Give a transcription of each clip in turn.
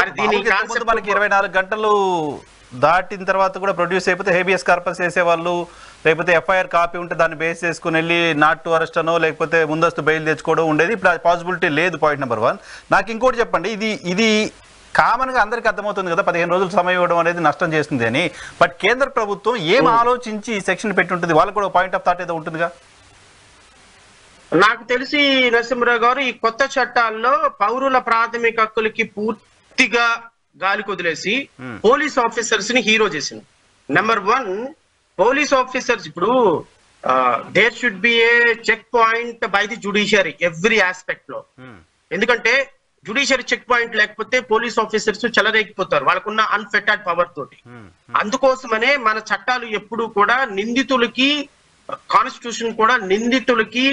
మరి దీని కాన్సెప్ట్ మనకి 24 గంటలు దాటిన తర్వాత కూడా ప్రొడ్యూస్ అయిపోతే హేబియస్ కార్పస్ చేసేవాళ్ళు, లేకపోతే ఎఫ్ఐఆర్ కాపీ ఉంటే దాన్ని బేస్ చేసుకుని వెళ్ళి నాట్ టు అరెస్ట్ అనో లేకపోతే ముందస్తు బెయిల్ తెచ్చుకోవడం ఉండేది. ఇప్పుడు పాసిబిలిటీ లేదు. Point number 1. నాకు ఇంకోటి చెప్పండి, ఇది కామన్గా అందరికీ అర్థమవుతుంది కదా 15 రోజులు సమయం ఇవ్వడం అనేది నష్టం చేస్తుంది అని. బట్ కేంద్ర ప్రభుత్వం ఏం ఆలోచించి ఈ సెక్షన్ పెట్టి ఉంటుంది? వాళ్ళకు కూడా పాయింట్ ఆఫ్ థాట్ ఏదో ఉంటుందిగా. నాకు తెలిసి నరసింహరావు గారు ఈ కొత్త చట్టాల్లో పౌరుల ప్రాథమిక హక్కులకి పూర్తిగా గాలి కొదిలేసి పోలీస్ ఆఫీసర్స్ ని హీరో చేసింది. నెంబర్ 1, పోలీస్ ఆఫీసర్స్ ఇప్పుడు there should be a checkpoint by the judiciary every aspect లో. ఎందుకంటే జుడిషియరీ చెక్ పాయింట్ లేకపోతే పోలీస్ ఆఫీసర్స్ చెలరేగిపోతారు వాళ్ళకున్న అన్ఫెటెడ్ పవర్ తోటి. అందుకోసమనే మన చట్టాలు ఎప్పుడు కూడా నిందితులకి, కాన్స్టిట్యూషన్ కూడా నిందితులకి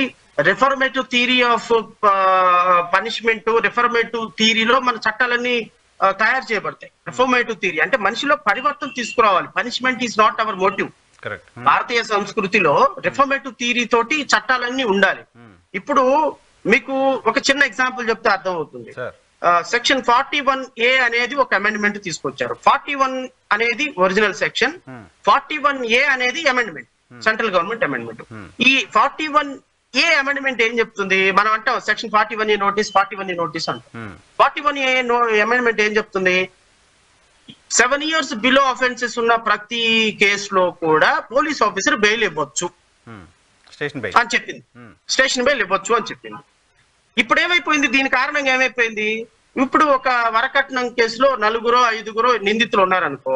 reformative theory of punishment, reformative థియరీలో మన చట్టాలన్నీ తయారు చేయబడతాయి. రిఫర్మేటివ్ థియరీ అంటే మనిషిలో పరివర్తన తీసుకురావాలి. Punishment is not our motive. భారతీయ సంస్కృతిలో రిఫర్మేటివ్ థియరీ తోటి చట్టాలన్నీ ఉండాలి. ఇప్పుడు మీకు ఒక చిన్న ఎగ్జాంపుల్ చెప్తే అర్థం అవుతుంది. సెక్షన్ 41A అనేది ఒక అమెండ్మెంట్ తీసుకొచ్చారు. 41 అనేది ఒరిజినల్ సెక్షన్, 41A అనేది అమెండ్మెంట్, సెంట్రల్ గవర్నమెంట్ అమెండ్మెంట్. ఈ 41A అమెండ్మెంట్ ఏం చెప్తుంది? మనం అంటాం section 41A notice, 41A notice అంటాం. 41A అమెండ్మెంట్ ఏం చెప్తుంది? 7 years బిలో అఫెన్సెస్ ఉన్న ప్రతి కేసులో కూడా పోలీస్ ఆఫీసర్ బెయిల్ ఇవ్వచ్చు అని చెప్పింది. స్టేషన్ బెయిల్ ఇవ్వచ్చు అని చెప్పింది. ఇప్పుడు ఏమైపోయింది? దీని కారణంగా ఏమైపోయింది? ఇప్పుడు ఒక వరకట్నం కేసులో 4-5 నిందితులు ఉన్నారనుకో,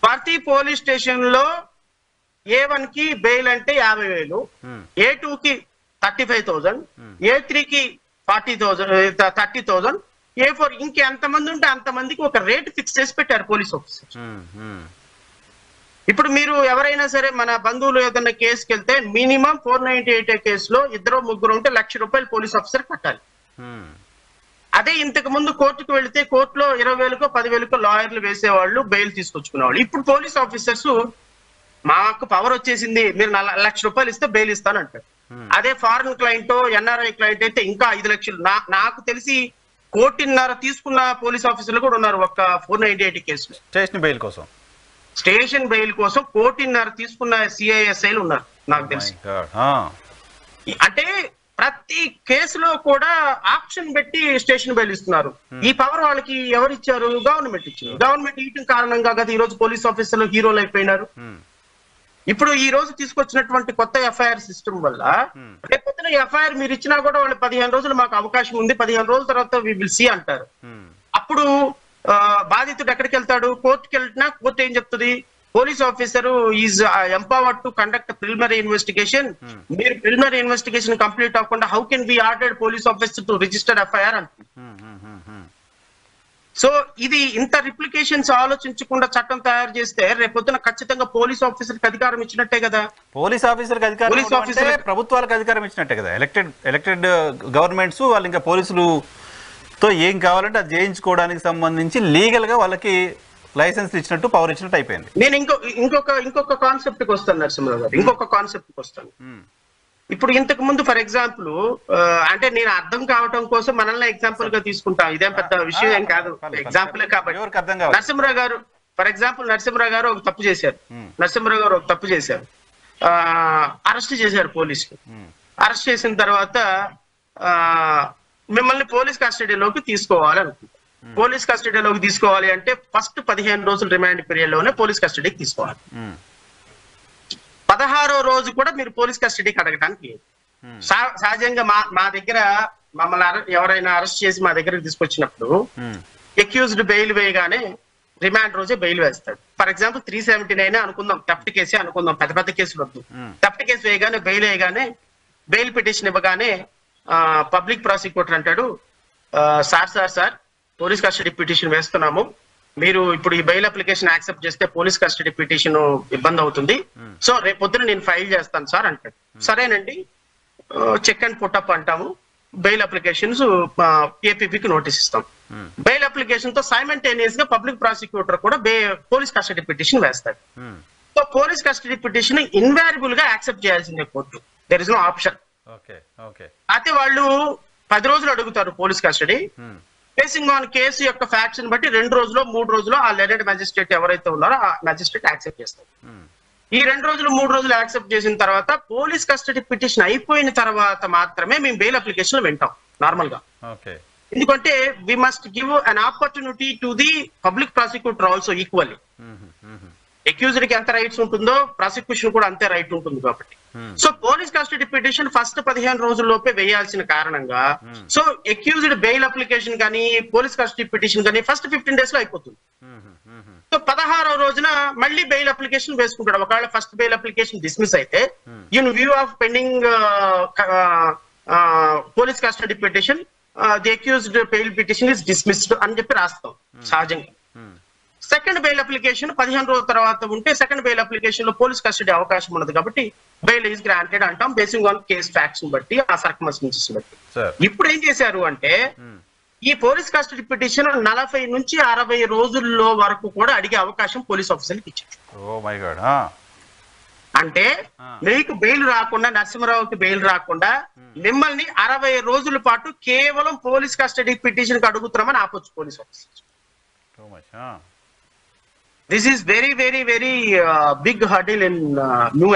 ప్రతి పోలీస్ స్టేషన్ లో A1 కి బెయిల్ అంటే 50,000, A2 కి 35,000, A3 కి 30,000, A4 ఇంకెంతమంది ఉంటే అంతమందికి ఒక రేట్ ఫిక్స్ చేసి పెట్టారు పోలీస్ ఆఫీసర్. ఇప్పుడు మీరు ఎవరైనా సరే మన బంధువులు ఏదైనా కేసుకి వెళ్తే మినిమం 498 కేసులో 2-3 ఉంటే ₹1,00,000 పోలీస్ ఆఫీసర్ కట్టాలి. అదే ఇంతకు ముందు కోర్టుకు వెళితే కోర్టులో 20,000కో 10,000కో లాయర్లు వేసేవాళ్ళు, బెయిల్ తీసుకొచ్చుకునేవాళ్ళు. ఇప్పుడు పోలీస్ ఆఫీసర్స్ మాకు పవర్ వచ్చేసింది, మీరు ₹1,00,000 ఇస్తే బెయిల్ ఇస్తాను అంటారు. అదే ఫారెన్ క్లయింట్, ఎన్ఆర్ఐ క్లయింట్ అయితే ఇంకా 5 లక్షలు. నాకు తెలిసి 1,50,00,000 తీసుకున్న పోలీస్ ఆఫీసర్లు కూడా ఉన్నారు ఒక 498 కేసులు. స్టేషన్ బెయిల్ కోసం 1,50,00,000 తీసుకున్న సిఐఎస్ఐలు ఉన్నారు నాకు తెలిసి. అంటే ప్రతి కేసులో కూడా ఆప్షన్ పెట్టి స్టేషన్ బెయిల్ ఇస్తున్నారు. ఈ పవర్ వాళ్ళకి ఎవరు ఇచ్చారు? గవర్నమెంట్ ఇచ్చారు. గవర్నమెంట్ ఇవ్వడం కారణంగా కదా ఈ రోజు పోలీస్ ఆఫీసర్లు హీరోలు అయిపోయినారు. ఇప్పుడు ఈ రోజు తీసుకొచ్చినటువంటి కొత్త ఎఫ్ఐఆర్ సిస్టమ్ వల్ల రేపొద్దున ఎఫ్ఐఆర్ మీరు ఇచ్చినా కూడా వాళ్ళు 15 రోజులు మాకు అవకాశం ఉంది, 15 రోజుల తర్వాత వి విల్ సీ అంటారు. అప్పుడు బాధితుడు ఎక్కడికి వెళ్తాడు? కోర్టుకి వెళ్ళినా కోర్టు ఏం చెప్తుంది? Police officer is empowered to conduct preliminary investigation. మీరు ప్రిలిమినరీ ఇన్వెస్టిగేషన్ కంప్లీట్ అవ్వకుండా how can be ordered police officer to register FIR అంటుంది. సో ఇది ఇంత రిప్లికేషన్స్ ఆలోచించకుండా చట్టం తయారు చేస్తే రేపొద్దున ఖచ్చితంగా పోలీస్ ఆఫీసర్కి అధికారం ఇచ్చినట్టే కదా. పోలీస్ ఆఫీసర్కి అధికారం, పోలీస్ ఆఫీసర్ ప్రభుత్వాలకు అధికారం ఇచ్చినట్టే కదా. ఎలక్టెడ్ గవర్నమెంట్స్ వాళ్ళు ఇంకా పోలీసులతో ఏం కావాలంటే అది చేయించుకోవడానికి సంబంధించి లీగల్ గా వాళ్ళకి లైసెన్స్ ఇచ్చినట్టు, పవర్ ఇచ్చినట్టు అయిపోయింది. నేను ఇంకొక కాన్సెప్ట్ కి వస్తాను నరసింహరావు గారు, ఇంకొక కాన్సెప్ట్ కి వస్తాను. ఇప్పుడు ఇంతకు ముందు ఫర్ ఎగ్జాంపుల్ అంటే నేను అర్థం కావటం కోసం మనల్ని ఎగ్జాంపుల్ గా తీసుకుంటాం, ఇదేం పెద్ద విషయం ఏం కాదు, ఎగ్జాంపుల్ కాబట్టి. నరసింహరావు గారు ఫర్ ఎగ్జాంపుల్ నరసింహరావు గారు ఒక తప్పు చేశారు. అరెస్ట్ చేశారు పోలీసులు. అరెస్ట్ చేసిన తర్వాత మిమ్మల్ని పోలీస్ కస్టడీలోకి తీసుకోవాలనుకుంటారు. పోలీస్ కస్టడీలోకి తీసుకోవాలి అంటే ఫస్ట్ 15 రోజులు రిమాండ్ పీరియడ్ లోనే పోలీస్ కస్టడీకి తీసుకోవాలి. 16వ రోజు కూడా మీరు పోలీస్ కస్టడీకి అడగడానికి సహజంగా మా దగ్గర మమ్మల్ని ఎవరైనా అరెస్ట్ చేసి మా దగ్గరకు తీసుకొచ్చినప్పుడు అక్యూజ్డ్ బెయిల్ వేయగానే రిమాండ్ రోజే బెయిల్ వేస్తాడు. ఫర్ ఎగ్జాంపుల్ 379 అనుకుందాం, థెఫ్ట్ కేసే అనుకుందాం, పెద్ద కేసులు వద్దు. థెఫ్ట్ కేసు వేయగానే బెయిల్ వేయగానే బెయిల్ పిటిషన్ ఇవ్వగానే పబ్లిక్ ప్రాసిక్యూటర్ అంటాడు, సార్ పోలీస్ కస్టడీ పిటిషన్ వేస్తున్నాము, మీరు ఇప్పుడు ఈ బెయిల్ అప్లికేషన్ యాక్సెప్ట్ చేస్తే పోలీస్ కస్టడీ పిటిషన్ ఇబ్బంది అవుతుంది, సో రేపు పొద్దున నేను ఫైల్ చేస్తాను సార్ అంటాడు. సరేనండి, చెక్ అండ్ పుట్టప్ అంటాము, బెయిల్ అప్లికేషన్స్ ఏపీపీకి నోటీస్ ఇస్తాం. బెయిల్ అప్లికేషన్ తో సైమల్టేనియస్ గా పబ్లిక్ ప్రాసిక్యూటర్ కూడా పోలీస్ కస్టడీ పిటిషన్ వేస్తాడు. So police custody petition invariable గా యాక్సెప్ట్ చేయాల్సిందే court, there is no option. అయితే వాళ్ళు 10 రోజులు అడుగుతారు police custody, basing on case యొక్క ఫ్యాక్ట్స్ బట్టి 2 రోజులు 3 రోజులు ఆ లెర్నెడ్ మ్యాజిస్ట్రేట్ ఎవరైతే ఉన్నారో ఆ మ్యాజిస్ట్రేట్ యాక్సెప్ట్ చేస్తారు. ఈ 2 రోజులు 3 రోజులు యాక్సెప్ట్ చేసిన తర్వాత పోలీస్ కస్టడీ పిటిషన్ అయిపోయిన తర్వాత మాత్రమే మేము బెయిల్ అప్లికేషన్ వింటాం నార్మల్ గా. ఎందుకంటే we must give an opportunity to the public prosecutor also equally. Accused కి ఎంత రైట్స్ ఉంటుందో ప్రాసిక్యూషన్ కూడా అంతే రైట్ ఉంటుంది కాబట్టి. So police custody petition first 15 రోజుల్లోపే వేయాల్సిన కారణంగా సో అక్యూజ్డ్ బెయిల్ అప్లికేషన్ కానీ పోలీస్ కస్టడీ పిటిషన్ కానీ ఫస్ట్ 15 days లో అయిపోతుంది. సో 16వ రోజున మళ్ళీ బెయిల్ అప్లికేషన్ వేసుకుంటాడు. ఒకవేళ ఫస్ట్ బెయిల్ అప్లికేషన్ డిస్మిస్ అయితే in view of pending police custody petition the accused bail petition is dismissed అని చెప్పి రాస్తాం సహజంగా. సెకండ్ బెయిల్ అప్లికేషన్ 15 రోజుల తర్వాత ఉంటే సెకండ్ బెయిల్ అప్లికేషన్ లో పోలీస్ కస్టడీ అవకాశం ఉన్నది కాబట్టి బెయిల్ ఈజ్ గ్రాంటెడ్ అంటాం బేసింగ్ ఆన్ కేస్ ఫ్యాక్ట్స్ బట్టి ఆ సర్కమ్స్టెన్సెస్ బట్టి. ఇప్పుడు ఏం చేశారు అంటే ఈ పోలీస్ కస్టడీ పిటిషన్ 40 నుంచి 60 రోజుల్లో వరకు కూడా అడిగే అవకాశం పోలీస్ ఆఫీసర్కి ఇచ్చారు. అంటే మీకు బెయిల్ రాకుండా నరసింహరావుకి బెయిల్ రాకుండా మిమ్మల్ని 60 రోజుల పాటు కేవలం పోలీస్ కస్టడీ పిటిషన్ కి అడుగుతున్నామని ఆపొచ్చు police officer. This is very, very, very big hurdle in new